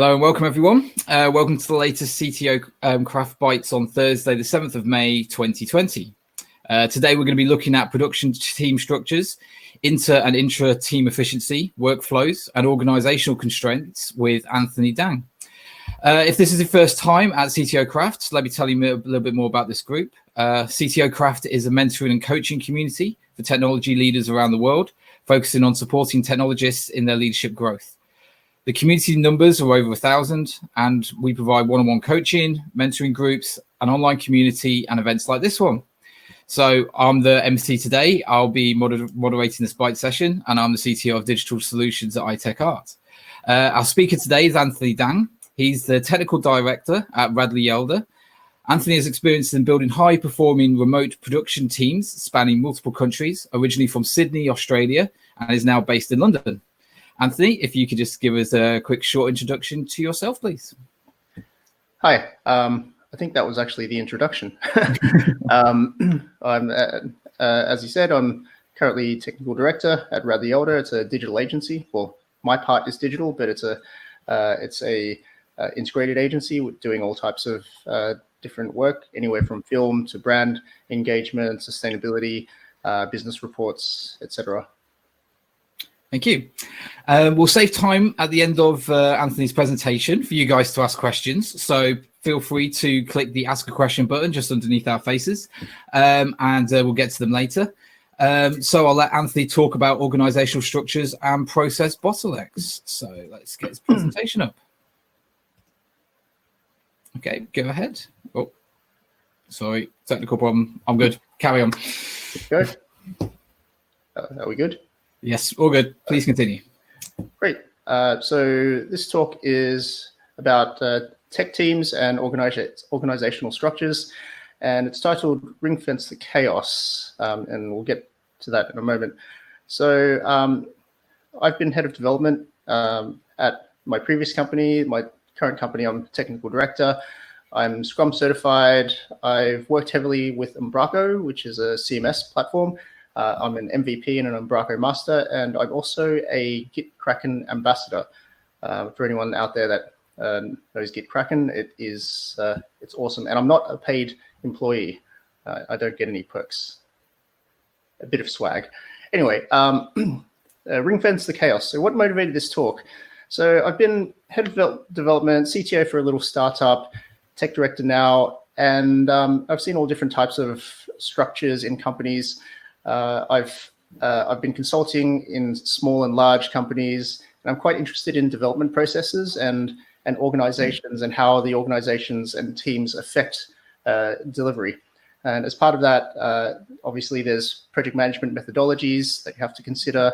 Hello and welcome everyone. Welcome to the latest CTO Craft Bytes on Thursday, the 7th of May, 2020. Today we're going to be looking at production team structures, inter and intra team efficiency, workflows and organizational constraints with Anthony Dang. If this is your first time at CTO Craft, let me tell you a little bit more about this group. CTO Craft is a mentoring and coaching community for technology leaders around the world, focusing on supporting technologists in their leadership growth. The community numbers are over 1,000, and we provide one-on-one coaching, mentoring groups, an online community, and events like this one. So I'm the MC today. I'll be moderating this Byte session, and I'm the CTO of Digital Solutions at iTechArt. Our speaker today is Anthony Dang. He's the technical director at Radley Yeldar. Anthony has experience in building high-performing remote production teams spanning multiple countries, originally from Sydney, Australia, and is now based in London. Anthony, if you could just give us a quick short introduction to yourself, please. Hi, I think that was actually the introduction. I'm, as you said, I'm currently technical director at Radley Yeldar. It's a digital agency. Well, my part is digital, but it's a integrated agency with doing all types of different work, anywhere from film to brand engagement, sustainability, business reports, etc. Thank you. We'll save time at the end of Anthony's presentation for you guys to ask questions. So feel free to click the Ask a Question button just underneath our faces, and we'll get to them later. So I'll let Anthony talk about organizational structures and process bottlenecks. So let's get his presentation up. Okay, go ahead. Oh, sorry, technical problem. I'm good. Carry on. Good. Are we good? Yes, all good. Please continue. Great. So this talk is about tech teams and organizational structures, and it's titled Ring Fence the Chaos, and we'll get to that in a moment. So I've been head of development at my previous company. My current company, I'm technical director. I'm Scrum certified. I've worked heavily with Umbraco, which is a CMS platform. I'm an MVP and an Umbraco master, and I'm also a Git Kraken ambassador. For anyone out there that knows Git Kraken, it's awesome. And I'm not a paid employee. I don't get any perks. A bit of swag. Anyway, Ring Fence the Chaos. So what motivated this talk? So I've been head of development, CTO for a little startup, tech director now, and I've seen all different types of structures in companies. I've been consulting in small and large companies, and I'm quite interested in development processes and organizations and how the organizations and teams affect delivery. And as part of that, obviously there's project management methodologies that you have to consider.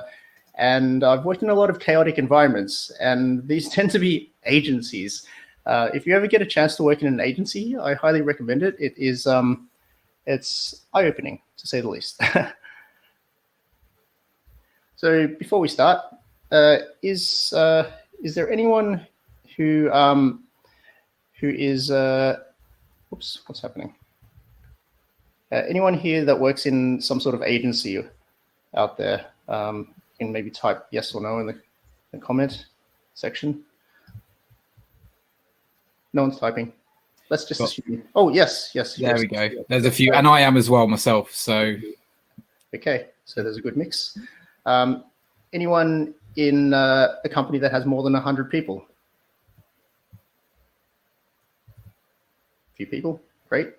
And I've worked in a lot of chaotic environments, and these tend to be agencies. If you ever get a chance to work in an agency, I highly recommend it. It is it's eye-opening, to say the least. So before we start, is there anyone who is oops, what's happening? Anyone here that works in some sort of agency out there? You can maybe type yes or no in the comment section. No one's typing. Let's just assume. Oh, yes. There we go. There's a few, and I am as well myself. So, okay, so there's a good mix. Anyone in a company that has more than 100 people? A few people, great.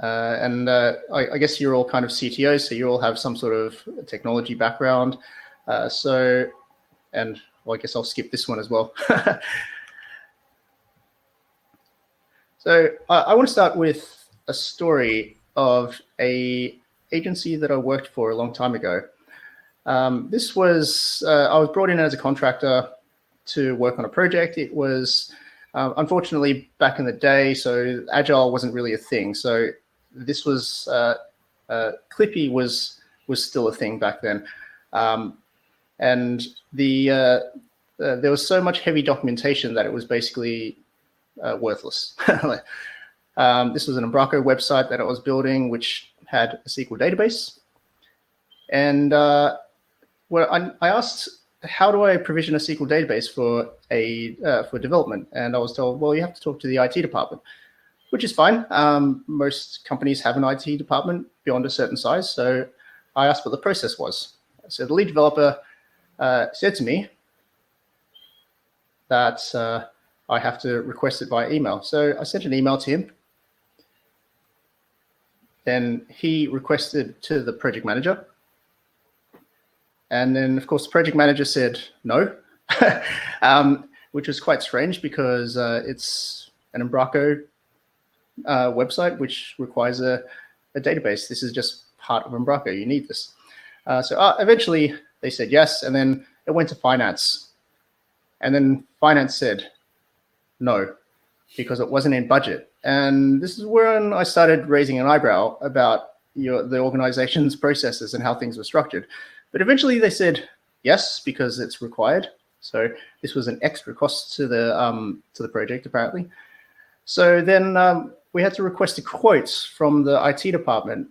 And I guess you're all kind of CTOs, so you all have some sort of technology background. And well, I guess I'll skip this one as well. So I want to start with a story of a agency that I worked for a long time ago. This was, I was brought in as a contractor to work on a project. It was, unfortunately, back in the day, so Agile wasn't really a thing. So this was, Clippy was still a thing back then. And there was so much heavy documentation that it was basically worthless. This was an Umbraco website that I was building, which had a SQL database. And I asked how do I provision a SQL database for development? And I was told, well, you have to talk to the IT department, which is fine. Most companies have an IT department beyond a certain size. So I asked what the process was. So the lead developer said to me that I have to request it via email. So I sent an email to him. Then he requested to the project manager. And then, of course, the project manager said no, which was quite strange because it's an Embraco website, which requires a database. This is just part of Embraco. You need this. So eventually they said yes, and then it went to finance. And then finance said no, because it wasn't in budget. And this is when I started raising an eyebrow about the organization's processes and how things were structured. But eventually they said yes, because it's required. So this was an extra cost to the project, apparently. So then we had to request a quote from the IT department.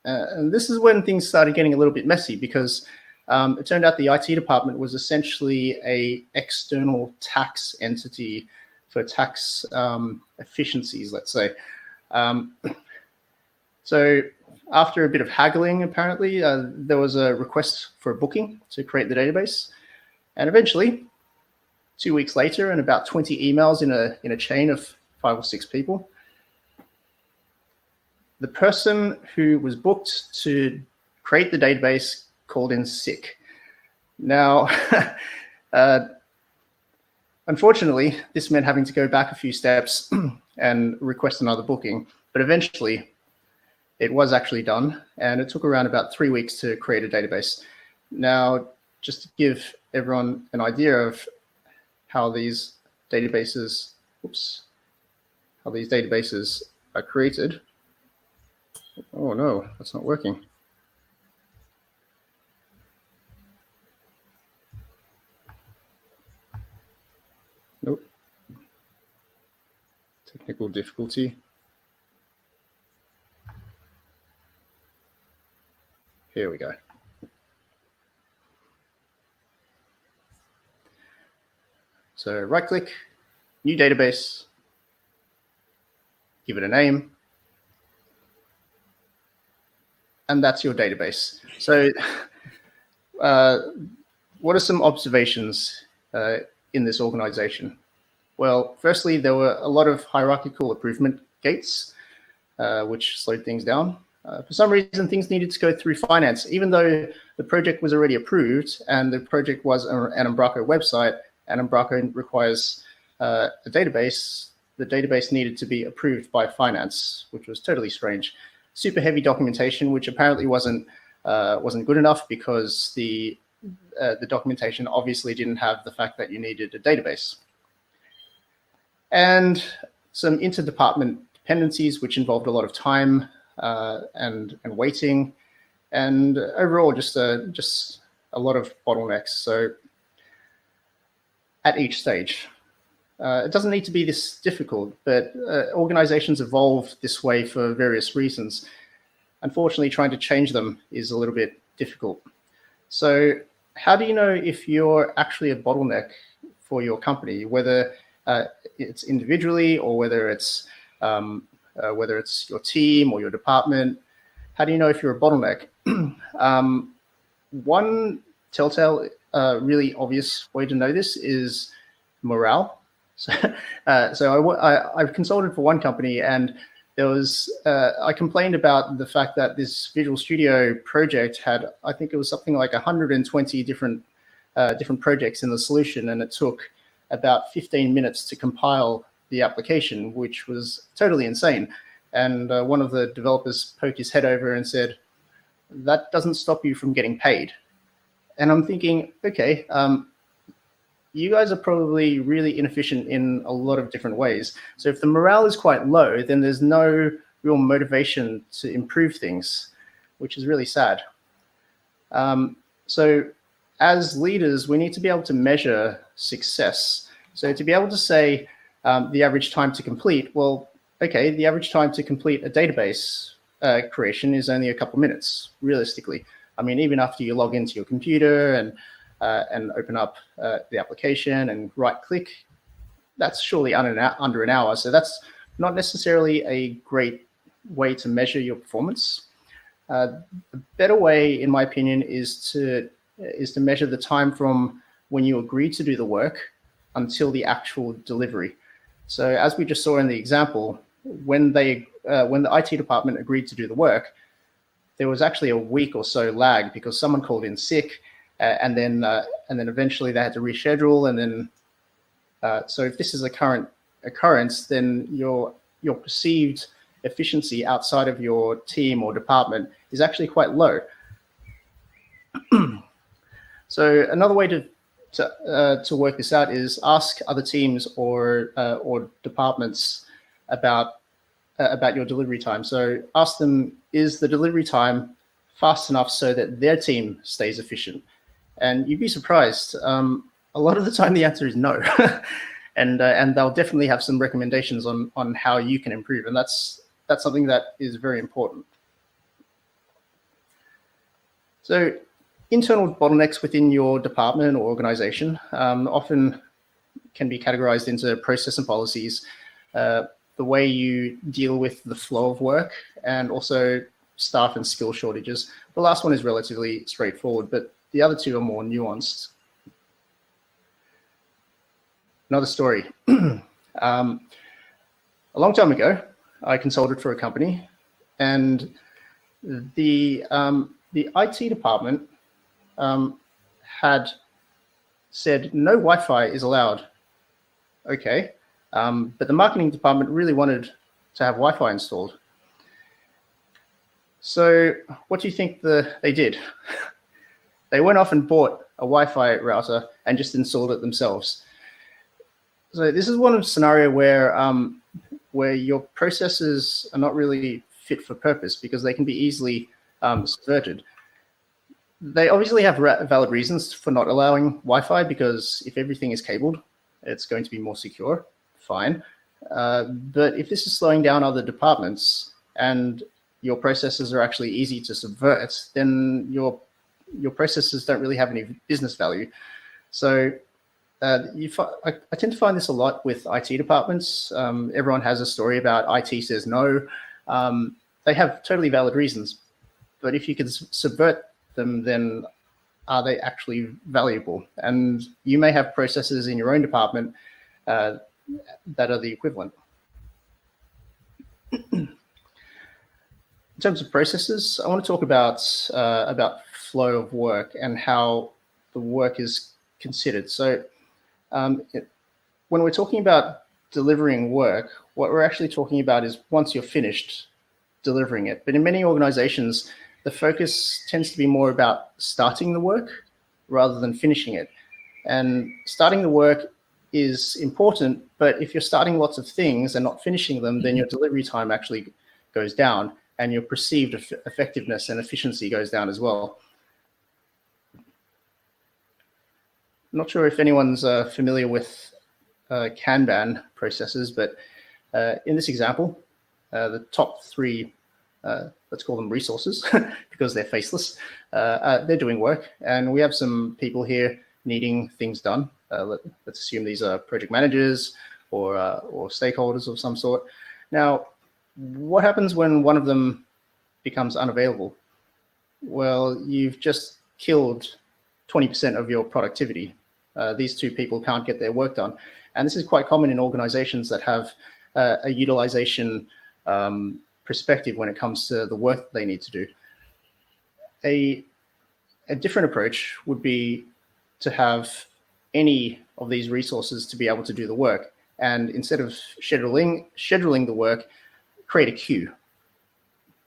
And this is when things started getting a little bit messy, because it turned out the IT department was essentially an external tax entity for tax efficiencies, let's say. So after a bit of haggling, apparently, there was a request for a booking to create the database. And eventually, 2 weeks later, and about 20 emails in a chain of 5 or 6 people, the person who was booked to create the database called in sick. Now, unfortunately, this meant having to go back a few steps and request another booking. But eventually, it was actually done, and it took around about 3 weeks to create a database. Now, just to give everyone an idea of how these databases, are created. Oh no, that's not working. Nope. Technical difficulty. Here we go. So right-click, new database, give it a name, and that's your database. So what are some observations in this organization? Well, firstly, there were a lot of hierarchical improvement gates, which slowed things down. For some reason, things needed to go through finance, even though the project was already approved and the project was an Embraco website, and Embraco requires a database. The database needed to be approved by finance, which was totally strange. Super heavy documentation, which apparently wasn't good enough, because the documentation obviously didn't have the fact that you needed a database. And some interdepartment dependencies, which involved a lot of time and waiting, and overall just a lot of bottlenecks. So at each stage, it doesn't need to be this difficult, but organizations evolve this way for various reasons. Unfortunately, trying to change them is a little bit difficult. So how do you know if you're actually a bottleneck for your company, whether it's individually or whether it's your team or your department? How do you know if you're a bottleneck? One telltale, really obvious way to know this is morale. So I consulted for one company, and there was I complained about the fact that this Visual Studio project had, I think it was something like 120 different projects in the solution, and it took about 15 minutes to compile the application, which was totally insane. And one of the developers poked his head over and said, "That doesn't stop you from getting paid." And I'm thinking, okay, you guys are probably really inefficient in a lot of different ways. So if the morale is quite low, then there's no real motivation to improve things, which is really sad. So as leaders, we need to be able to measure success. So to be able to say the average time to complete, well, okay, the average time to complete a database creation is only a couple minutes, realistically. I mean, even after you log into your computer and and open up the application and right-click, that's surely under an hour. So that's not necessarily a great way to measure your performance. The better way, in my opinion, is to measure the time from when you agree to do the work until the actual delivery. So as we just saw in the example, when the IT department agreed to do the work, there was actually a week or so lag because someone called in sick, and then eventually they had to reschedule, and then so if this is a current occurrence, then your perceived efficiency outside of your team or department is actually quite low. So another way to work this out is ask other teams or departments about your delivery time. So ask them, is the delivery time fast enough so that their team stays efficient? And you'd be surprised. A lot of the time, the answer is no. And they'll definitely have some recommendations on how you can improve. And that's something that is very important. So internal bottlenecks within your department or organization often can be categorized into process and policies, the way you deal with the flow of work, and also staff and skill shortages. The last one is relatively straightforward, but the other two are more nuanced. Another story. A long time ago, I consulted for a company, and the IT department had said no Wi-Fi is allowed. Okay, but the marketing department really wanted to have Wi-Fi installed. So what do you think they did? They went off and bought a Wi-Fi router and just installed it themselves. So this is one scenario where your processes are not really fit for purpose because they can be easily subverted. They obviously have valid reasons for not allowing Wi-Fi, because if everything is cabled, it's going to be more secure. Fine. But if this is slowing down other departments and your processes are actually easy to subvert, then your processes don't really have any business value. So I tend to find this a lot with IT departments. Everyone has a story about IT says no. They have totally valid reasons, but if you can subvert them, then are they actually valuable? And you may have processes in your own department that are the equivalent. In terms of processes, I want to talk about flow of work and how the work is considered. So when we're talking about delivering work, what we're actually talking about is once you're finished delivering it. But in many organizations, the focus tends to be more about starting the work rather than finishing it. And starting the work is important, but if you're starting lots of things and not finishing them, then your delivery time actually goes down and your perceived effectiveness and efficiency goes down as well. I'm not sure if anyone's familiar with Kanban processes, but in this example, the top three, let's call them resources because they're faceless, they're doing work, and we have some people here needing things done. Let's assume these are project managers or stakeholders of some sort. Now, what happens when one of them becomes unavailable? Well, you've just killed 20% of your productivity. These two people can't get their work done. And this is quite common in organizations that have a utilization perspective when it comes to the work they need to do. A different approach would be to have any of these resources to be able to do the work. And instead of scheduling the work, create a queue.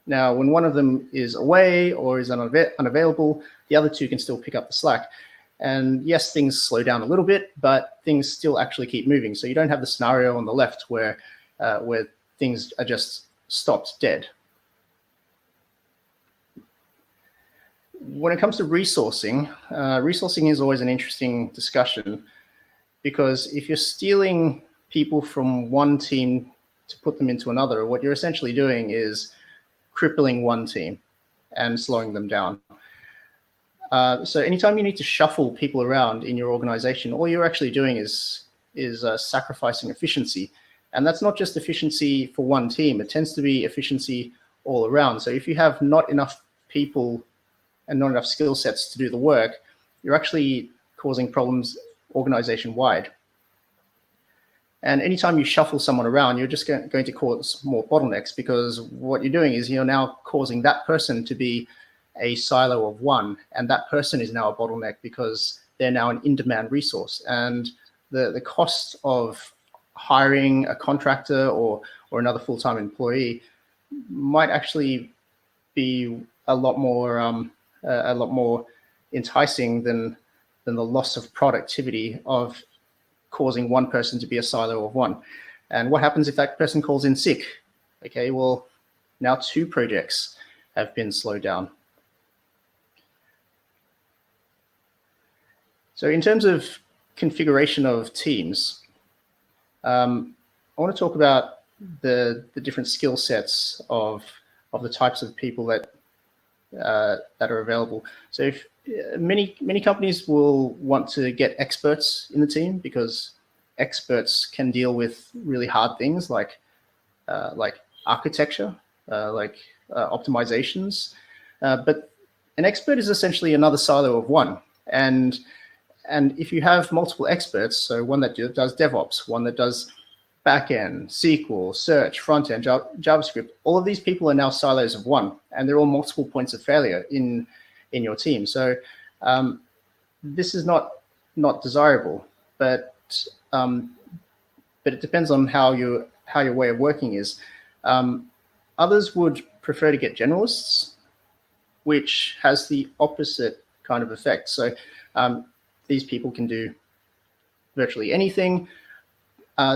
Now, when one of them is away or is unavailable, the other two can still pick up the slack. And yes, things slow down a little bit, but things still actually keep moving. So you don't have the scenario on the left where things are just stopped dead. When it comes to resourcing, resourcing is always an interesting discussion, because if you're stealing people from one team to put them into another, what you're essentially doing is crippling one team and slowing them down. So anytime you need to shuffle people around in your organization, all you're actually doing is sacrificing efficiency. And that's not just efficiency for one team. It tends to be efficiency all around. So if you have not enough people and not enough skill sets to do the work, you're actually causing problems organization-wide. And anytime you shuffle someone around, you're just going to cause more bottlenecks, because what you're doing is you're now causing that person to be a silo of one, and that person is now a bottleneck because they're now an in-demand resource. And the cost of hiring a contractor or another full-time employee might actually be a lot more enticing than the loss of productivity of causing one person to be a silo of one. And what happens if that person calls in sick? Okay, well, now 2 projects have been slowed down. So in terms of configuration of teams, I want to talk about the different skill sets of the types of people that are available. So if many companies will want to get experts in the team, because experts can deal with really hard things like architecture, optimizations. But an expert is essentially another silo of one. And if you have multiple experts, so one that does DevOps, one that does backend, SQL, search, frontend, JavaScript, all of these people are now silos of one, and they're all multiple points of failure in your team. So this is not desirable, but it depends on how your way of working is. Others would prefer to get generalists, which has the opposite kind of effect. So these people can do virtually anything.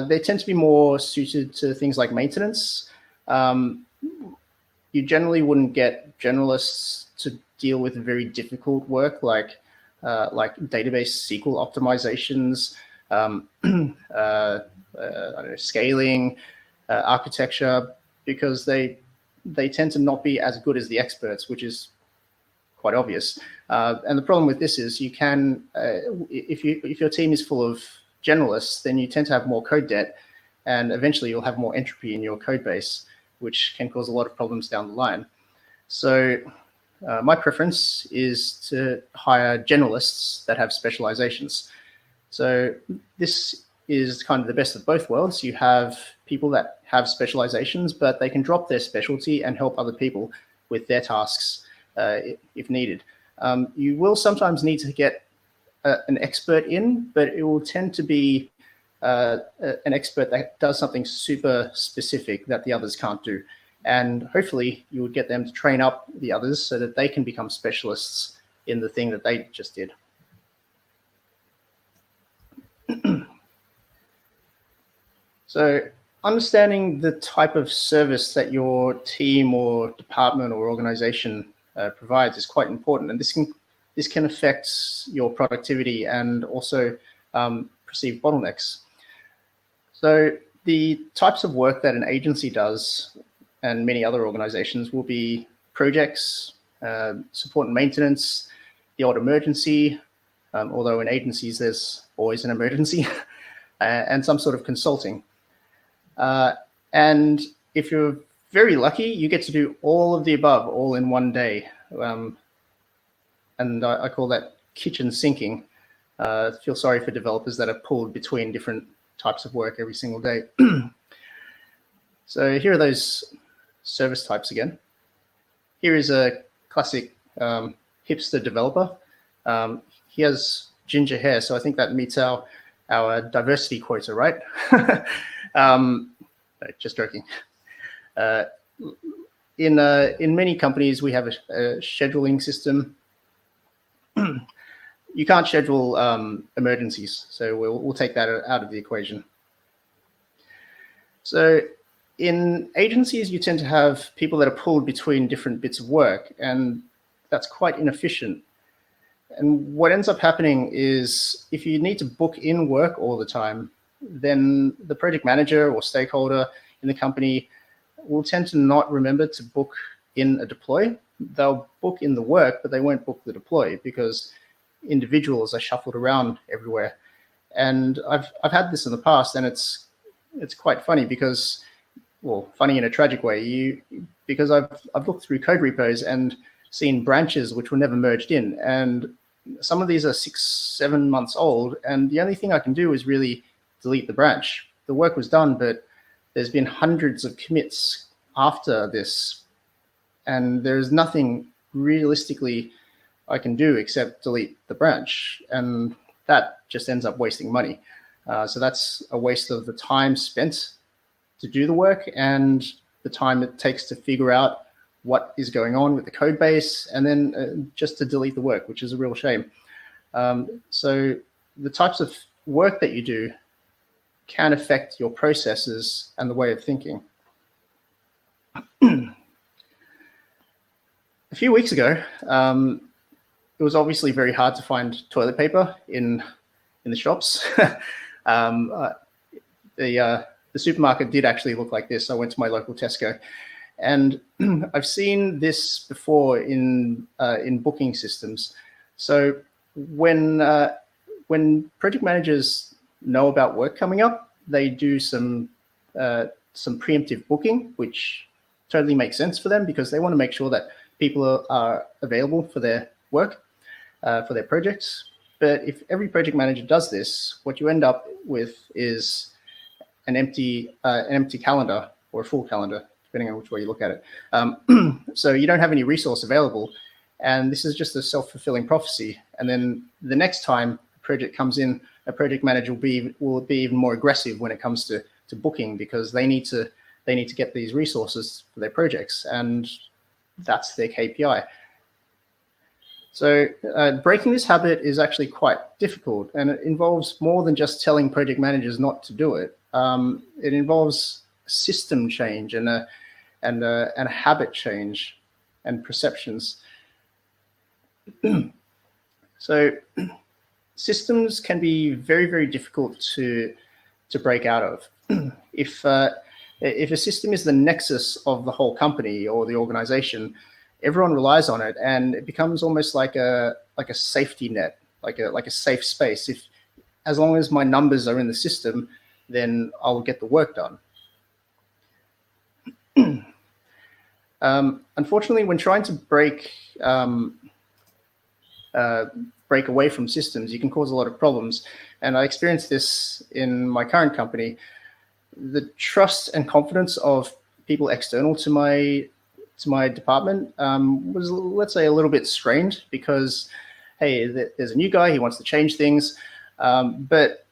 They tend to be more suited to things like maintenance. You generally wouldn't get generalists to deal with very difficult work like database SQL optimizations, I don't know, scaling, architecture, because they tend to not be as good as the experts, which is quite obvious. And the problem with this is you can, if your team is full of generalists, then you tend to have more code debt, and eventually you'll have more entropy in your code base, which can cause a lot of problems down the line. So my preference is to hire generalists that have specializations. So this is kind of the best of both worlds. You have people that have specializations, but they can drop their specialty and help other people with their tasks if needed. You will sometimes need to get an expert in, but it will tend to be an expert that does something super specific that the others can't do. And hopefully you would get them to train up the others so that they can become specialists in the thing that they just did. So understanding the type of service that your team or department or organization provides is quite important, and this can affect your productivity and also perceived bottlenecks. So the types of work that an agency does, and many other organizations, will be projects, support and maintenance, the odd emergency, although in agencies there's always an emergency, and some sort of consulting. And if you're very lucky, you get to do all of the above all in one day. And I call that kitchen sinking. Feel sorry for developers that are pulled between different types of work every single day. So here are those service types again. Here is a classic hipster developer. He has ginger hair, so I think that meets our diversity quota, right? Just joking. In many companies, we have a scheduling system. You can't schedule emergencies, so we'll take that out of the equation. So in agencies, you tend to have people that are pulled between different bits of work, and that's quite inefficient. And what ends up happening is if you need to book in work all the time, then the project manager or stakeholder in the company will tend to not remember to book in a deploy. they'll book in the work, but they won't book the deploy because individuals are shuffled around everywhere. And I've had this in the past, and it's quite funny because, well, funny in a tragic way. Because I've looked through code repos and seen branches which were never merged in, and some of these are 6-7 months old, and the only thing I can do is really delete the branch. The work was done, but there's been hundreds of commits after this, and there's nothing realistically I can do except delete the branch, and that just ends up wasting money. So that's a waste of the time spent to do the work and the time it takes to figure out what is going on with the code base, and then just to delete the work, which is a real shame. So the types of work that you do can affect your processes and the way of thinking. A few weeks ago, it was obviously very hard to find toilet paper in the shops. The supermarket did actually look like this. I went to my local Tesco, and I've seen this before in booking systems. So when project managers know about work coming up, they do some preemptive booking, which totally makes sense for them because they want to make sure that people are available for their work, for their projects. But if every project manager does this, what you end up with is an empty calendar or a full calendar, depending on which way you look at it. So you don't have any resource available, and this is just a self-fulfilling prophecy. And then the next time a project comes in, a project manager will be even more aggressive when it comes to booking, because they need to get these resources for their projects, and that's their KPI. So breaking this habit is actually quite difficult, and it involves more than just telling project managers not to do it. It involves system change and a habit change and perceptions. So systems can be very, very difficult to break out of. If a system is the nexus of the whole company or the organization, everyone relies on it, and it becomes almost like a safety net, like a safe space. As long as my numbers are in the system, then I'll get the work done. Unfortunately, when trying to break away from systems, you can cause a lot of problems. And I experienced this in my current company. The trust and confidence of people external to my department was, let's say, a little bit strained because, hey, there's a new guy, he wants to change things. But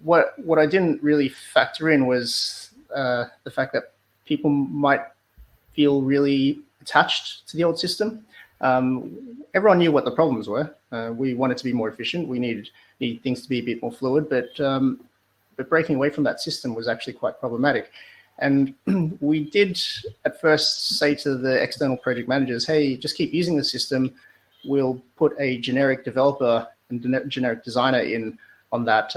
what I didn't really factor in was the fact that people might feel really attached to the old system. Everyone knew what the problems were. We wanted to be more efficient. We needed things to be a bit more fluid, but breaking away from that system was actually quite problematic. And we did at first say to the external project managers, hey, just keep using the system. We'll put a generic developer and generic designer in on that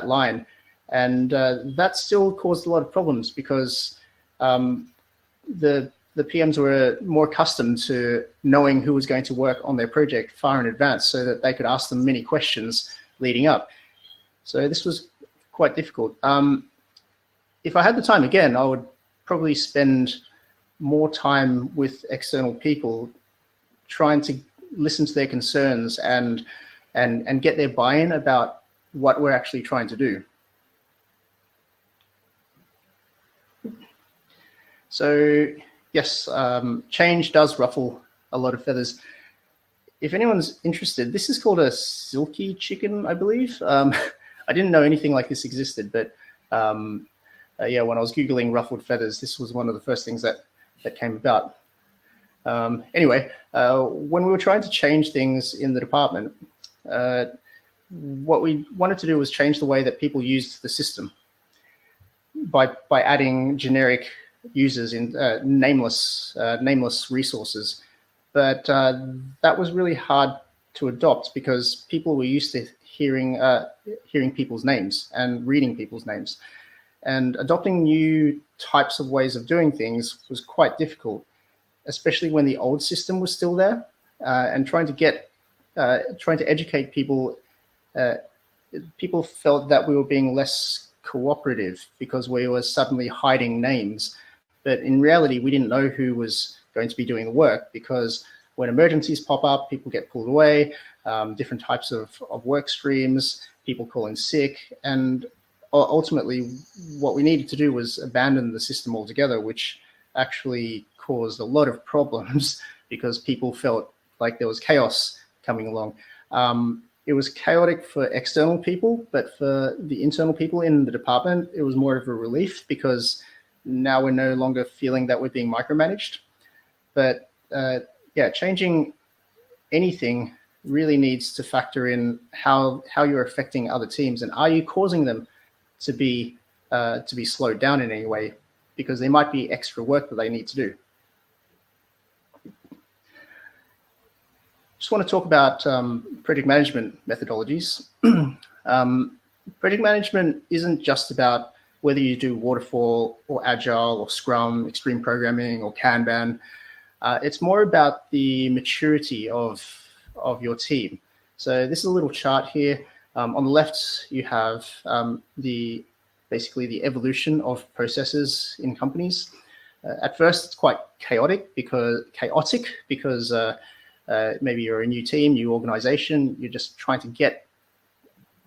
line. And that still caused a lot of problems because the PMs were more accustomed to knowing who was going to work on their project far in advance so that they could ask them many questions leading up. So this was quite difficult. If I had the time again, I would probably spend more time with external people trying to listen to their concerns and get their buy-in about what we're actually trying to do. So yes, change does ruffle a lot of feathers. If anyone's interested, this is called a silky chicken, I believe. I didn't know anything like this existed, but yeah, when I was Googling ruffled feathers, this was one of the first things that came about. Anyway, when we were trying to change things in the department, what we wanted to do was change the way that people used the system by adding generic users in nameless resources. But that was really hard to adopt because people were used to hearing people's names and reading people's names. And adopting new types of ways of doing things was quite difficult. especially when the old system was still there, and trying to educate people. People felt that we were being less cooperative because we were suddenly hiding names. But in reality, we didn't know who was going to be doing the work, because when emergencies pop up, people get pulled away, different types of work streams, people call in sick. And ultimately, what we needed to do was abandon the system altogether, which actually caused a lot of problems because people felt like there was chaos coming along. It was chaotic for external people, but for the internal people in the department, it was more of a relief, because now we're no longer feeling that we're being micromanaged. But yeah, changing anything really needs to factor in how you're affecting other teams, and are you causing them to be slowed down in any way, because there might be extra work that they need to do. Just want to talk about project management methodologies. Project management isn't just about whether you do Waterfall or Agile or Scrum, Extreme Programming or Kanban. It's more about the maturity of your team. So this is a little chart here. On the left, you have basically the evolution of processes in companies. At first, it's quite chaotic because maybe you're a new team, new organization, you're just trying to get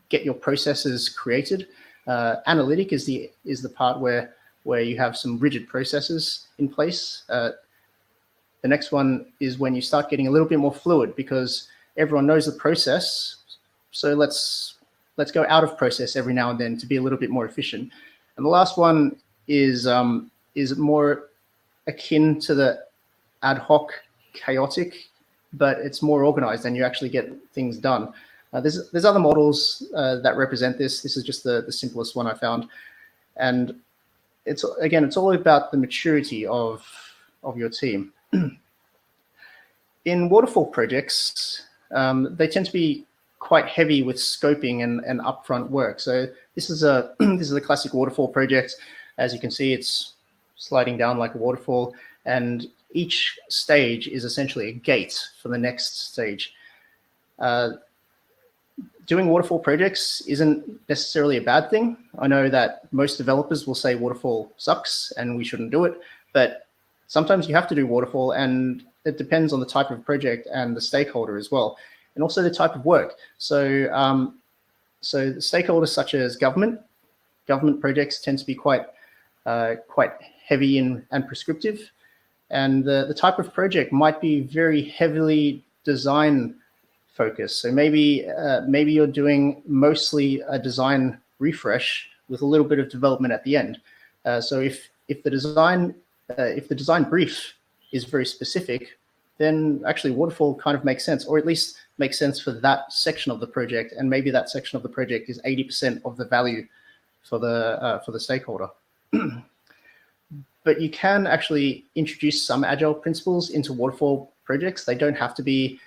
your processes created. Analytic is the part where you have some rigid processes in place. The next one is when you start getting a little bit more fluid, because everyone knows the process. So let's go out of process every now and then to be a little bit more efficient. And the last one is more akin to the ad hoc, chaotic, but it's more organized and you actually get things done. There's other models that represent this. This is just the simplest one I found. And it's all about the maturity of your team. In waterfall projects, they tend to be quite heavy with scoping and upfront work. So this is a classic waterfall project. As you can see, it's sliding down like a waterfall, and each stage is essentially a gate for the next stage. Doing waterfall projects isn't necessarily a bad thing. I know that most developers will say waterfall sucks and we shouldn't do it, but sometimes you have to do waterfall, and it depends on the type of project and the stakeholder as well, and also the type of work. So the stakeholders such as government projects tend to be quite heavy and prescriptive, and the type of project might be very heavily design focused. So maybe you're doing mostly a design refresh with a little bit of development at the end. So if the design brief is very specific, then actually waterfall kind of makes sense, or at least makes sense for that section of the project, and maybe that section of the project is 80% of the value for the stakeholder. But you can actually introduce some agile principles into waterfall projects. They don't have to be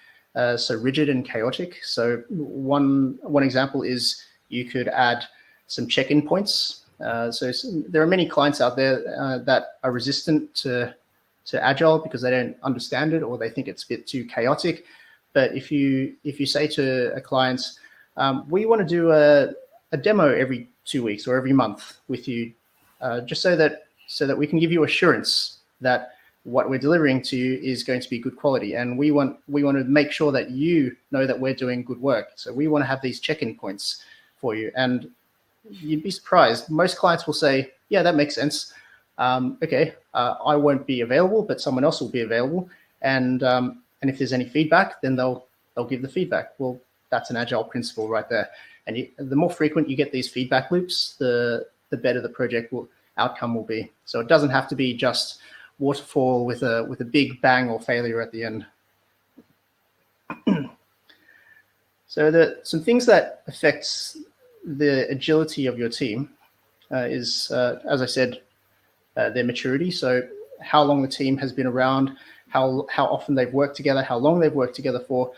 so rigid and chaotic. So one example is you could add some check-in points. So there are many clients out there that are resistant to agile because they don't understand it, or they think it's a bit too chaotic. But if you say to a client, we want to do a demo every 2 weeks or every month with you, just so that we can give you assurance that what we're delivering to you is going to be good quality, and we want to make sure that you know that we're doing good work. So we want to have these check-in points for you, and you'd be surprised. Most clients will say, "Yeah, that makes sense. Okay, I won't be available, but someone else will be available, and if there's any feedback, then they'll give the feedback." Well, that's an agile principle right there. And the more frequent you get these feedback loops, the better the project outcome will be. So it doesn't have to be just waterfall with a big bang or failure at the end. So some things that affects the agility of your team is, as I said, their maturity. So how long the team has been around, how often they've worked together, how long they've worked together for.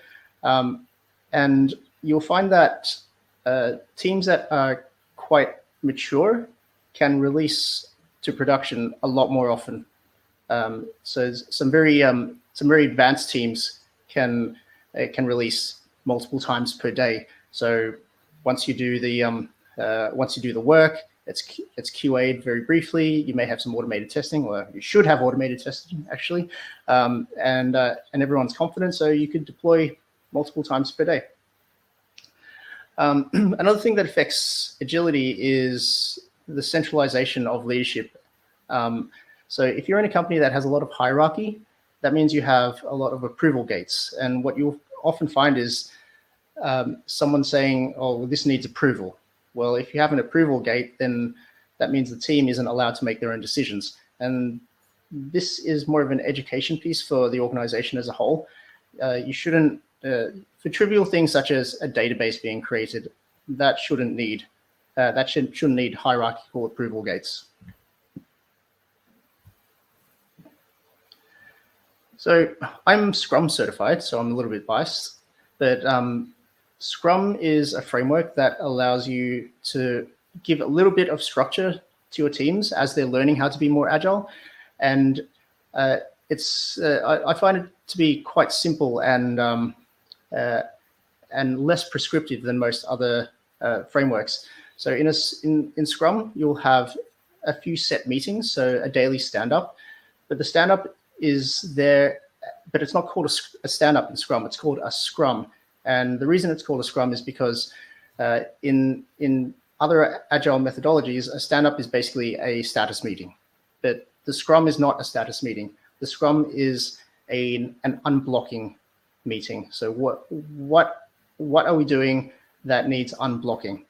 And you'll find that teams that are quite mature can release to production a lot more often. So some very advanced teams can release multiple times per day. So once you do the work, it's QA'd very briefly. You may have some automated testing, or you should have automated testing actually, and everyone's confident, so you could deploy multiple times per day. Another thing that affects agility is the centralization of leadership. So if you're in a company that has a lot of hierarchy, that means you have a lot of approval gates. And what you'll often find is someone saying, oh, well, this needs approval. Well, if you have an approval gate, then that means the team isn't allowed to make their own decisions. And this is more of an education piece for the organization as a whole. You shouldn't, for trivial things such as a database being created, that shouldn't need hierarchical approval gates. So I'm Scrum certified, so I'm a little bit biased, but Scrum is a framework that allows you to give a little bit of structure to your teams as they're learning how to be more agile. And I find it to be quite simple and less prescriptive than most other frameworks. So in Scrum, you'll have a few set meetings, so a daily stand-up, but the stand-up is there, but it's not called a stand-up in Scrum, it's called a Scrum. And the reason it's called a Scrum is because in other agile methodologies, a stand-up is basically a status meeting, but the Scrum is not a status meeting. The Scrum is an unblocking meeting. So what are we doing that needs unblocking?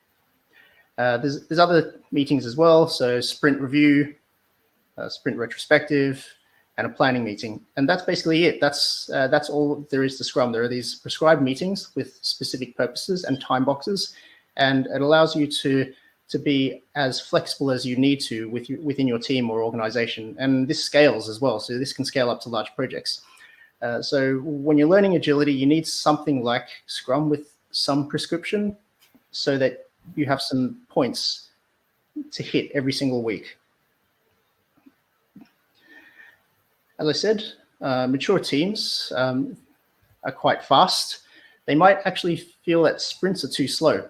There's other meetings as well. So sprint review, sprint retrospective, and a planning meeting. And that's basically it. That's all there is to Scrum. There are these prescribed meetings with specific purposes and time boxes, and it allows you to be as flexible as you need to within your team or organization. And this scales as well. So this can scale up to large projects. So when you're learning agility, you need something like Scrum with some prescription so that you have some points to hit every single week. As I said, mature teams are quite fast. They might actually feel that sprints are too slow.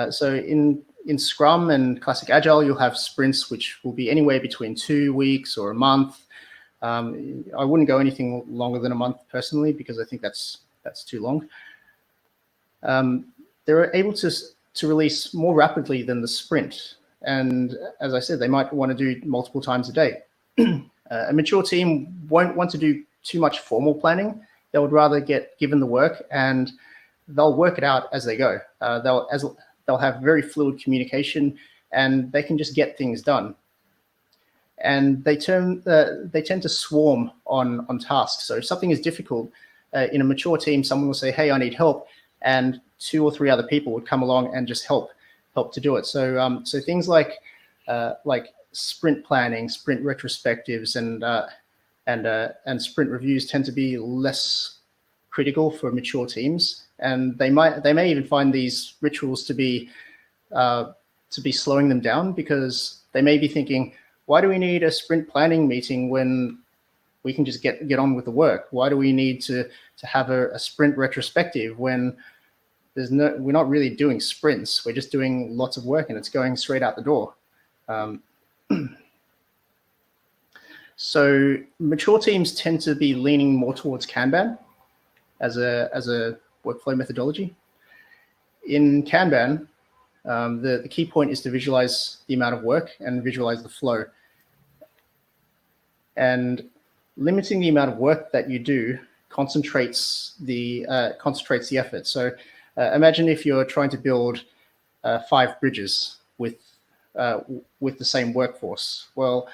So in Scrum and Classic Agile, you'll have sprints which will be anywhere between 2 weeks or a month. I wouldn't go anything longer than a month personally, because I think that's too long. They're able to release more rapidly than the sprint. And as I said, they might want to do multiple times a day. A mature team won't want to do too much formal planning. They would rather get given the work and they'll work it out as they go. They'll have very fluid communication and they can just get things done. And they tend to swarm on tasks. So if something is difficult, in a mature team, someone will say, hey, I need help. And 2 or 3 other people would come along and just help to do it. So things like sprint planning, sprint retrospectives, and sprint reviews tend to be less critical for mature teams, and they may even find these rituals to be slowing them down, because they may be thinking, why do we need a sprint planning meeting when we can just get on with the work? Why do we need to have a sprint retrospective when we're not really doing sprints? We're just doing lots of work and it's going straight out the door. So mature teams tend to be leaning more towards Kanban as a workflow methodology. In Kanban, the key point is to visualize the amount of work and visualize the flow. And limiting the amount of work that you do concentrates the effort. So imagine if you're trying to build 5 bridges with the same workforce. Well,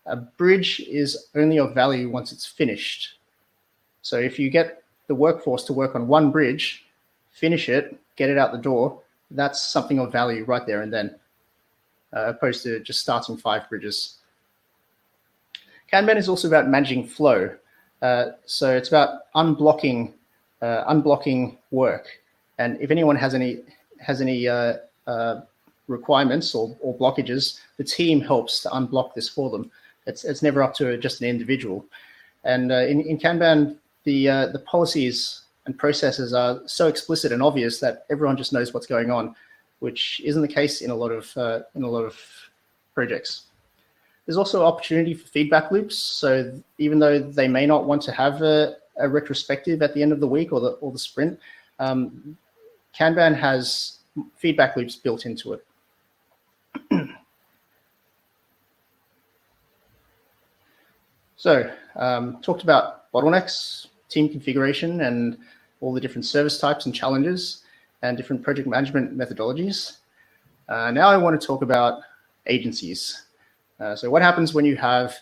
a bridge is only of value once it's finished. So if you get the workforce to work on 1 bridge, finish it, get it out the door, that's something of value right there and then, opposed to just starting 5 bridges. Kanban is also about managing flow. So it's about unblocking work. And if anyone has any requirements or blockages, the team helps to unblock this for them. It's never up to just an individual. And in Kanban, the policies and processes are so explicit and obvious that everyone just knows what's going on, which isn't the case in a lot of projects. There's also opportunity for feedback loops. So even though they may not want to have a retrospective at the end of the week or the sprint, Kanban has feedback loops built into it. So talked about bottlenecks, team configuration, and all the different service types and challenges and different project management methodologies. Now I want to talk about agencies. So what happens when you have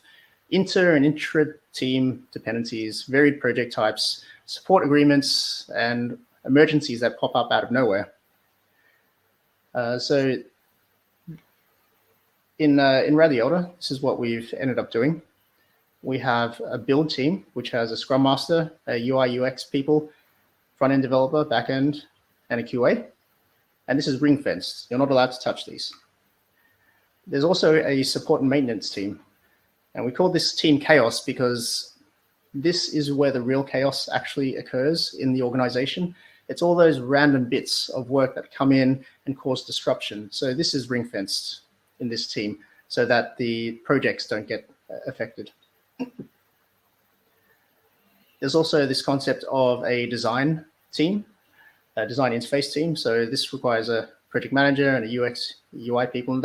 inter and intra-team dependencies, varied project types, support agreements, and emergencies that pop up out of nowhere? So in Radley Yeldar, this is what we've ended up doing. We have a build team, which has a Scrum Master, a UI UX people, front-end developer, back-end, and a QA. And this is ring-fenced. You're not allowed to touch these. There's also a support and maintenance team. And we call this team chaos because this is where the real chaos actually occurs in the organization. It's all those random bits of work that come in and cause disruption. So this is ring-fenced in this team so that the projects don't get affected. There's also this concept of a design team, a design interface team. So this requires a project manager and a UX, UI people, and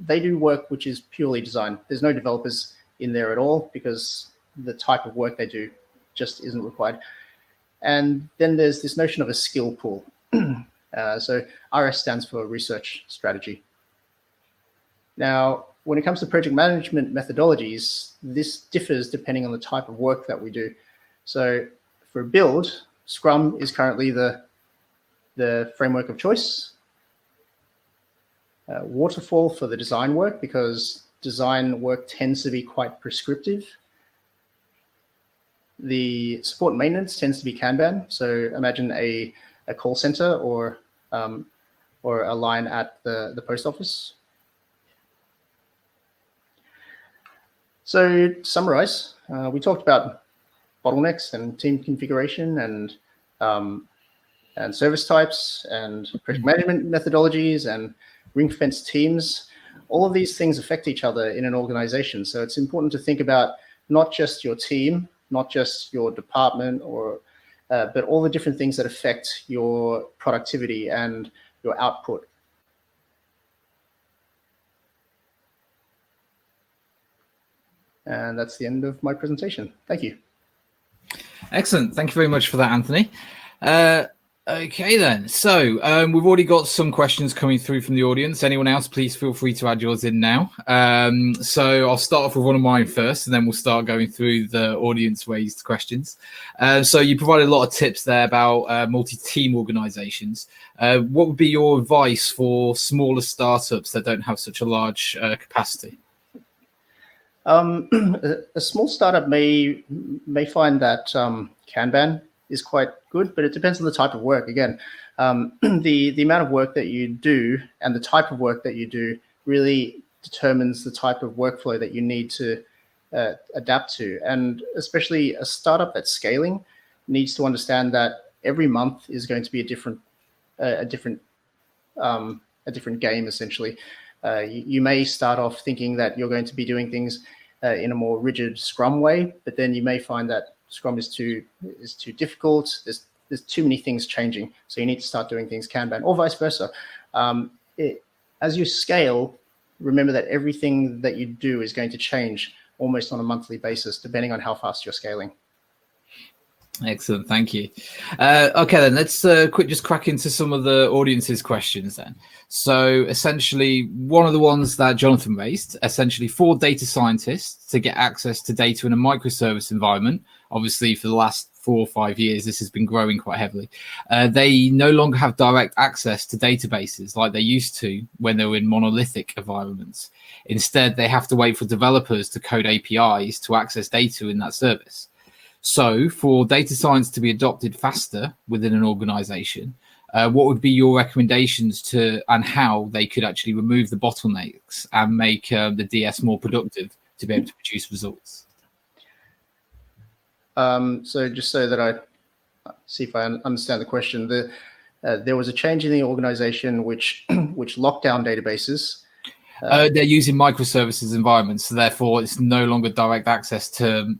they do work which is purely design. There's no developers in there at all because the type of work they do just isn't required. And then there's this notion of a skill pool. So RS stands for research strategy. Now, when it comes to project management methodologies, this differs depending on the type of work that we do. So for build, Scrum is currently the framework of choice. Waterfall for the design work, because design work tends to be quite prescriptive. The support and maintenance tends to be Kanban. So imagine a call center or a line at the post office. So to summarize, we talked about bottlenecks and team configuration and service types and project management methodologies and ring-fenced teams. All of these things affect each other in an organization. So it's important to think about not just your team, not just your department, but all the different things that affect your productivity and your output. And that's the end of my presentation. Thank you. Excellent. Thank you very much for that, Anthony. Okay, then. So we've already got some questions coming through from the audience. Anyone else, please feel free to add yours in now. So I'll start off with one of mine first, and then we'll start going through the audience-raised questions. So you provided a lot of tips there about multi-team organizations. What would be your advice for smaller startups that don't have such a large capacity? A small startup may find that Kanban is quite good, but it depends on the type of work. Again, the amount of work that you do and the type of work that you do really determines the type of workflow that you need to adapt to. And especially a startup that's scaling needs to understand that every month is going to be a different game, essentially. You may start off thinking that you're going to be doing things in a more rigid Scrum way, but then you may find that Scrum is too difficult. There's too many things changing, so you need to start doing things Kanban, or vice versa. As you scale, remember that everything that you do is going to change almost on a monthly basis, depending on how fast you're scaling. Excellent, thank you. Okay, then let's just crack into some of the audience's questions then. So essentially, one of the ones that Jonathan raised, essentially for data scientists to get access to data in a microservice environment, obviously for the last 4 or 5 years, this has been growing quite heavily. They no longer have direct access to databases like they used to when they were in monolithic environments. Instead, they have to wait for developers to code APIs to access data in that service. So for data science to be adopted faster within an organization, what would be your recommendations to and how they could actually remove the bottlenecks and make the DS more productive to be able to produce results. So just so that I see if I understand the question, there was a change in the organization which locked down databases. They're using microservices environments, so therefore it's no longer direct access to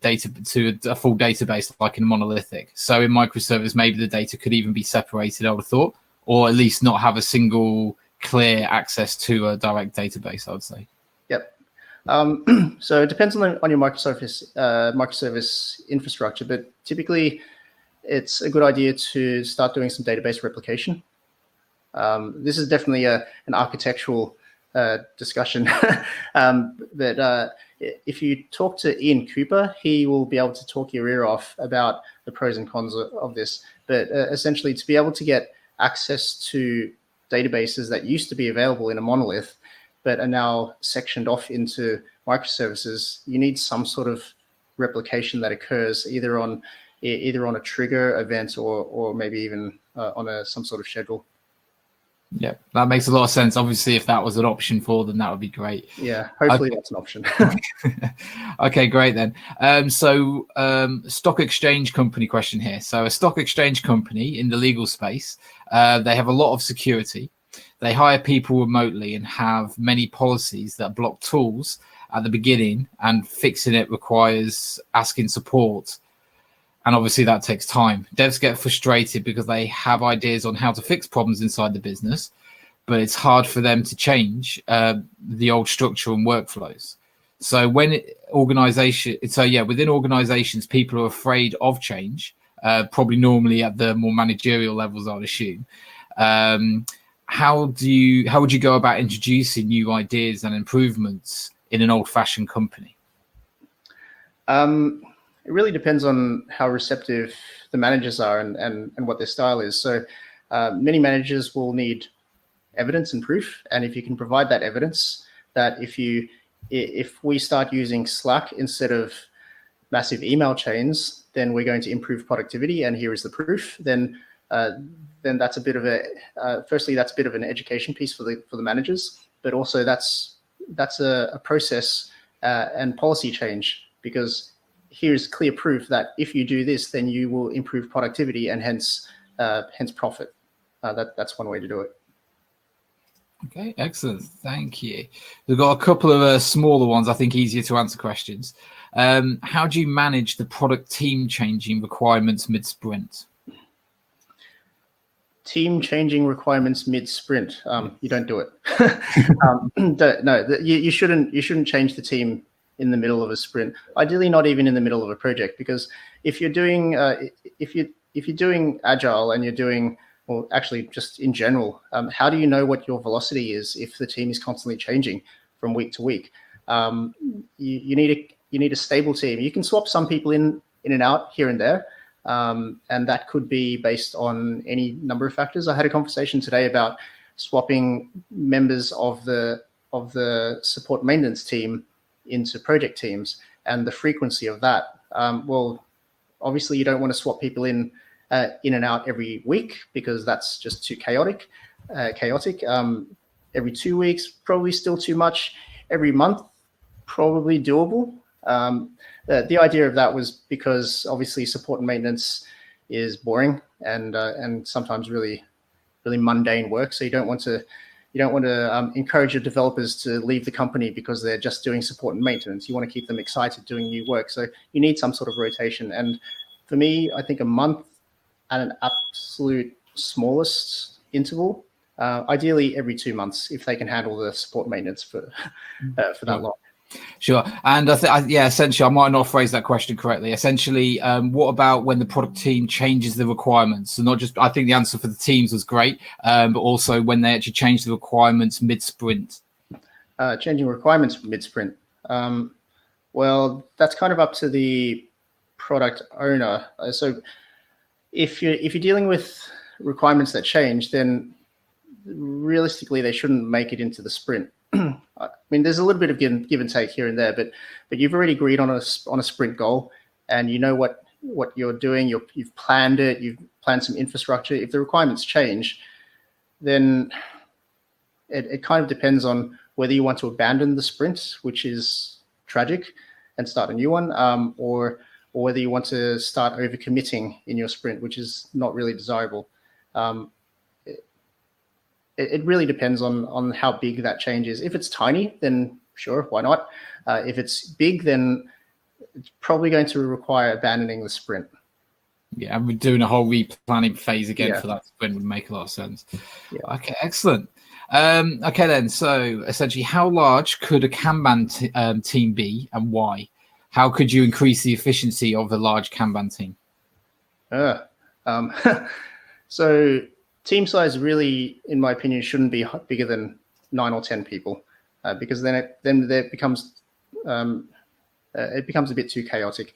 data to a full database like in monolithic. So in microservice, maybe the data could even be separated, I would have thought, or at least not have a single clear access to a direct database, I would say. Yep. So it depends on your microservice infrastructure, but typically it's a good idea to start doing some database replication. This is definitely an architectural discussion, but if you talk to Ian Cooper, he will be able to talk your ear off about the pros and cons of this. But essentially, to be able to get access to databases that used to be available in a monolith, but are now sectioned off into microservices, you need some sort of replication that occurs either on a trigger event or maybe even on some sort of schedule. Yeah, that makes a lot of sense. Obviously, if that was an option for them, that would be great. Yeah, hopefully that's an option. Okay, great then. Stock exchange company question here. So a stock exchange company in the legal space, they have a lot of security. They hire people remotely and have many policies that block tools at the beginning, and fixing it requires asking support. And obviously that takes time. Devs get frustrated because they have ideas on how to fix problems inside the business, but it's hard for them to change the old structure and workflows. So within organizations, people are afraid of change, probably normally at the more managerial levels, I'd assume. How would you go about introducing new ideas and improvements in an old-fashioned company? It really depends on how receptive the managers are and what their style is. So many managers will need evidence and proof. And if you can provide that evidence, that if we start using Slack instead of massive email chains, then we're going to improve productivity. And here is the proof. Then that's a bit of firstly, that's a bit of an education piece for the managers, but also that's a process and policy change, because here's clear proof that if you do this, then you will improve productivity and hence profit. That's one way to do it. Okay, excellent. Thank you. We've got a couple of smaller ones, I think easier to answer questions. How do you manage the product team changing requirements mid-sprint? Team changing requirements mid-sprint. You don't do it. You shouldn't change the team in the middle of a sprint. Ideally, not even in the middle of a project, because if you're doing agile and you're doing, or actually just in general, how do you know what your velocity is if the team is constantly changing from week to week? You need a stable team. You can swap some people in and out here and there, and that could be based on any number of factors. I had a conversation today about swapping members of the support maintenance team into project teams and the frequency of that. Well, obviously you don't want to swap people in and out every week, because that's just too chaotic. Every 2 weeks, probably still too much. Every month, probably doable. The idea of that was because obviously support and maintenance is boring and sometimes really, really mundane work. So you don't want to encourage your developers to leave the company because they're just doing support and maintenance. You want to keep them excited doing new work. So you need some sort of rotation. And for me, I think a month at an absolute smallest interval, ideally every 2 months, if they can handle the support maintenance for that long. Sure. And essentially, I might not phrase that question correctly. Essentially, what about when the product team changes the requirements? So not just, I think the answer for the teams was great, but also when they actually change the requirements mid-sprint. Changing requirements mid-sprint. Well, that's kind of up to the product owner. So if you're dealing with requirements that change, then realistically they shouldn't make it into the sprint. I mean, there's a little bit of give and take here and there, but you've already agreed on a sprint goal, and you know what you're doing. You've planned it. You've planned some infrastructure. If the requirements change, then it kind of depends on whether you want to abandon the sprint, which is tragic and start a new one, or whether you want to start overcommitting in your sprint, which is not really desirable. It really depends on how big that change is. If it's tiny, then sure, why not? If it's big, then it's probably going to require abandoning the sprint. Yeah, and we're doing a whole replanning phase again for that sprint would make a lot of sense. Yeah. Okay, excellent. Okay then, so essentially, how large could a Kanban team be and why? How could you increase the efficiency of a large Kanban team? So team size really, in my opinion, shouldn't be bigger than 9 or 10 people, because then it becomes a bit too chaotic.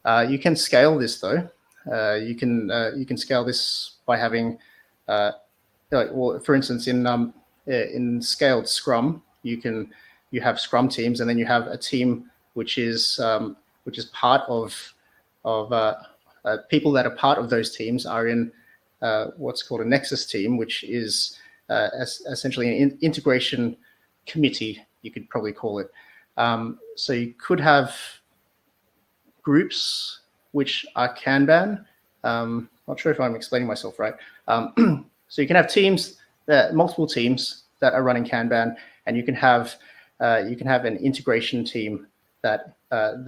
You can scale this though. You can scale this by having, for instance, in scaled Scrum, you have Scrum teams, and then you have a team which is part of people that are part of those teams are in what's called a Nexus team, which is essentially an integration committee, you could probably call it. So you could have groups which are Kanban. Not sure if I'm explaining myself right. So you can have multiple teams that are running Kanban, and you can have an integration team that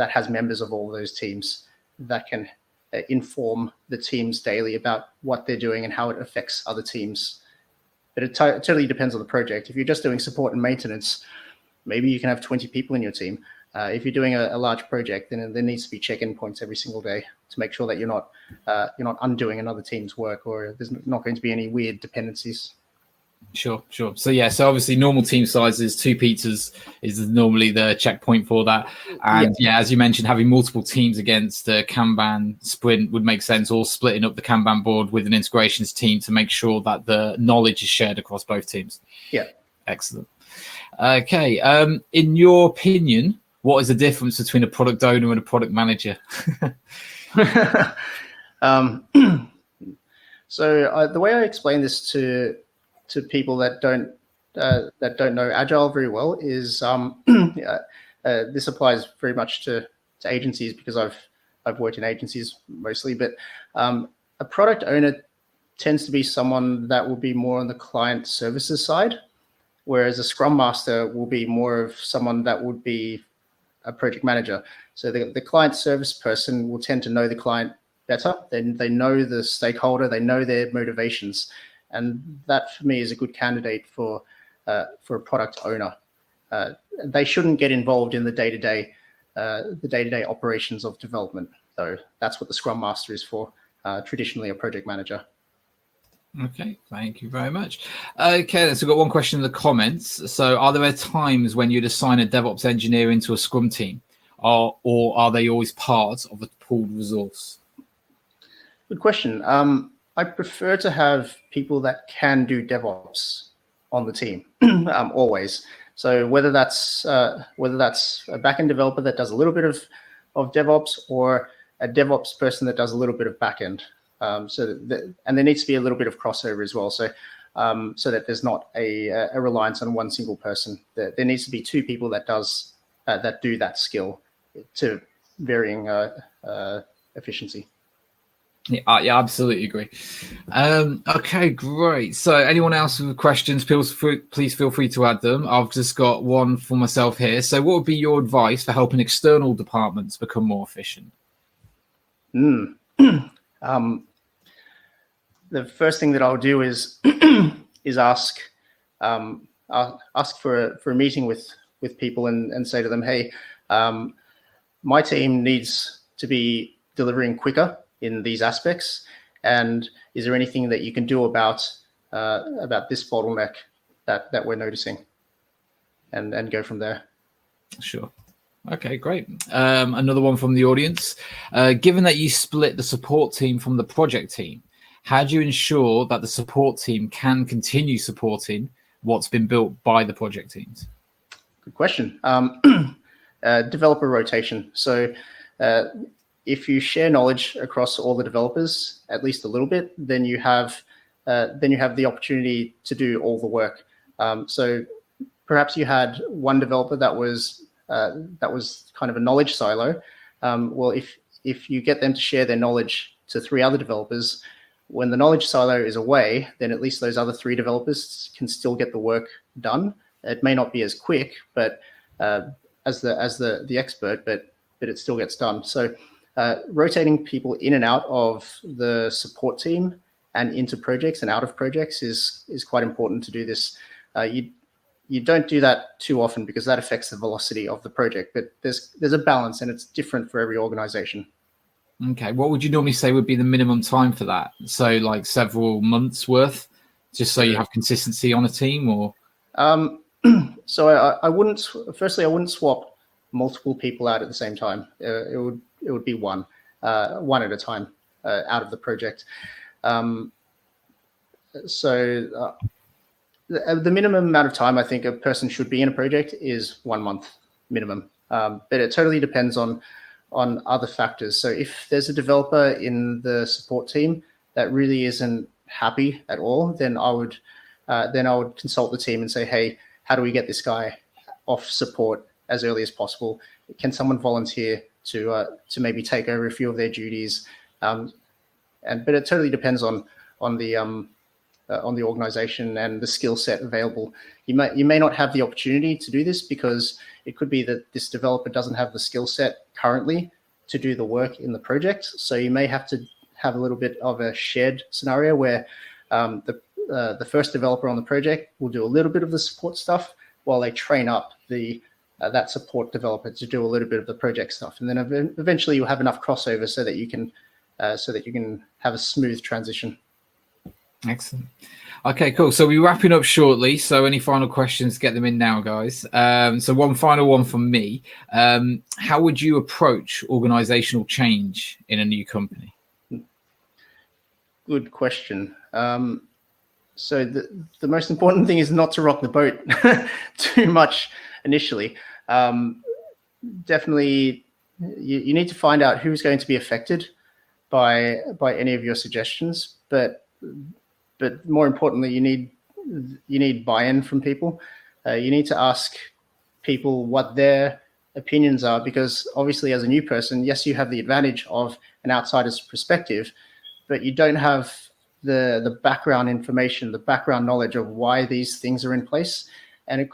has members of all those teams that can inform the teams daily about what they're doing and how it affects other teams. But it totally depends on the project. If you're just doing support and maintenance, maybe you can have 20 people in your team. If you're doing a large project, then there needs to be check-in points every single day to make sure that you're not undoing another team's work, or there's not going to be any weird dependencies. Sure. So obviously normal team sizes, 2 pizzas is normally the checkpoint for that. And as you mentioned, having multiple teams against the Kanban sprint would make sense, or splitting up the Kanban board with an integrations team to make sure that the knowledge is shared across both teams. Yeah. Excellent. Okay. In your opinion, what is the difference between a product owner and a product manager? So the way I explain this to people that don't know Agile very well is this applies very much to agencies, because I've worked in agencies mostly. But a product owner tends to be someone that will be more on the client services side, whereas a Scrum Master will be more of someone that would be a project manager. So the client service person will tend to know the client better. Then they know the stakeholder, they know their motivations. And that, for me, is a good candidate for a product owner. They shouldn't get involved in the day-to-day operations of development, though. That's what the Scrum Master is for. Traditionally, a project manager. Okay, thank you very much. Okay, so we've got one question in the comments. So, are there times when you'd assign a DevOps engineer into a Scrum team, or are they always part of a pooled resource? Good question. I prefer to have people that can do DevOps on the team, always. So whether that's a backend developer that does a little bit of DevOps, or a DevOps person that does a little bit of backend. And there needs to be a little bit of crossover as well. So that there's not a reliance on one single person. There needs to be 2 people that do that skill to varying efficiency. Yeah, I absolutely agree. Okay, great. So anyone else with questions, please feel free to add them. I've just got one for myself here. So what would be your advice for helping external departments become more efficient? The first thing that I'll do is ask for a meeting with people and say to them, hey, my team needs to be delivering quicker in these aspects, and is there anything that you can do about this bottleneck that we're noticing, and go from there. Sure. Okay, great. Another one from the audience. Given that you split the support team from the project team, how do you ensure that the support team can continue supporting what's been built by the project teams? Good question. Developer rotation. So if you share knowledge across all the developers, at least a little bit, then you have the opportunity to do all the work. So perhaps you had one developer that was that was kind of a knowledge silo. Well, if you get them to share their knowledge to 3 other developers, when the knowledge silo is away, then at least those other 3 developers can still get the work done. It may not be as quick, but as the expert, but it still gets done. So rotating people in and out of the support team and into projects and out of projects is quite important to do this. You don't do that too often because that affects the velocity of the project, but there's a balance and it's different for every organization. Okay, what would you normally say would be the minimum time for that? So like several months worth, just so you have consistency on a team, or? So I wouldn't swap multiple people out at the same time. It would be one at a time out of the project. The minimum amount of time I think a person should be in a project is 1 month minimum. But it totally depends on other factors. So if there's a developer in the support team that really isn't happy at all, then I would consult the team and say, hey, how do we get this guy off support as early as possible? Can someone volunteer to maybe take over a few of their duties? But it totally depends on the organization and the skill set available. You may not have the opportunity to do this because it could be that this developer doesn't have the skill set currently to do the work in the project. So you may have to have a little bit of a shared scenario where the first developer on the project will do a little bit of the support stuff while they train up that support developer to do a little bit of the project stuff. And then eventually you'll have enough crossover so that you can have a smooth transition. Excellent. Okay, cool. So we're wrapping up shortly. So any final questions, get them in now, guys. So one final one from me. How would you approach organizational change in a new company? Good question. So the most important thing is not to rock the boat too much initially. Definitely, you need to find out who's going to be affected by any of your suggestions, but more importantly, you need buy-in from people. You need to ask people what their opinions are, because obviously as a new person, yes, you have the advantage of an outsider's perspective, but you don't have the background information, the background knowledge of why these things are in place. And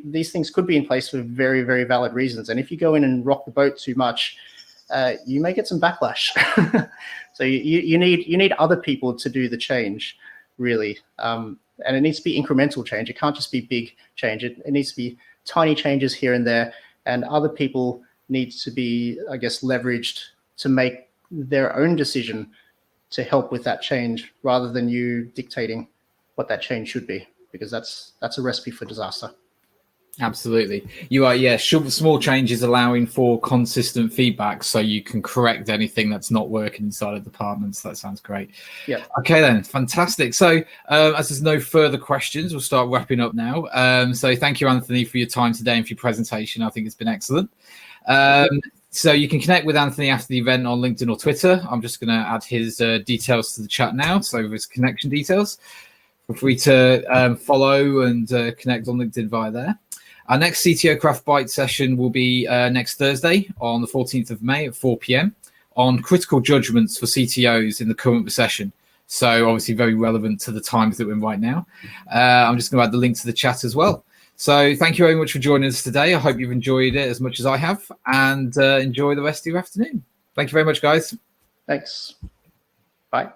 these things could be in place for very, very valid reasons. And if you go in and rock the boat too much, you may get some backlash. So you need other people to do the change, really. And it needs to be incremental change. It can't just be big change. It needs to be tiny changes here and there. And other people need to be, I guess, leveraged to make their own decision to help with that change, rather than you dictating what that change should be, because that's a recipe for disaster. Absolutely. You are, yeah, small changes allowing for consistent feedback so you can correct anything that's not working inside of departments. That sounds great. Yeah. Okay, then. Fantastic. So as there's no further questions, we'll start wrapping up now. So thank you, Anthony, for your time today and for your presentation. I think it's been excellent. So you can connect with Anthony after the event on LinkedIn or Twitter. I'm just going to add his details to the chat now, so his connection details. Feel free to follow and connect on LinkedIn via there. Our next CTO Craft Bytes session will be next Thursday on the 14th of May at 4 p.m. on critical judgments for CTOs in the current recession. So obviously very relevant to the times that we're in right now. I'm just going to add the link to the chat as well. So thank you very much for joining us today. I hope you've enjoyed it as much as I have, and enjoy the rest of your afternoon. Thank you very much, guys. Thanks. Bye.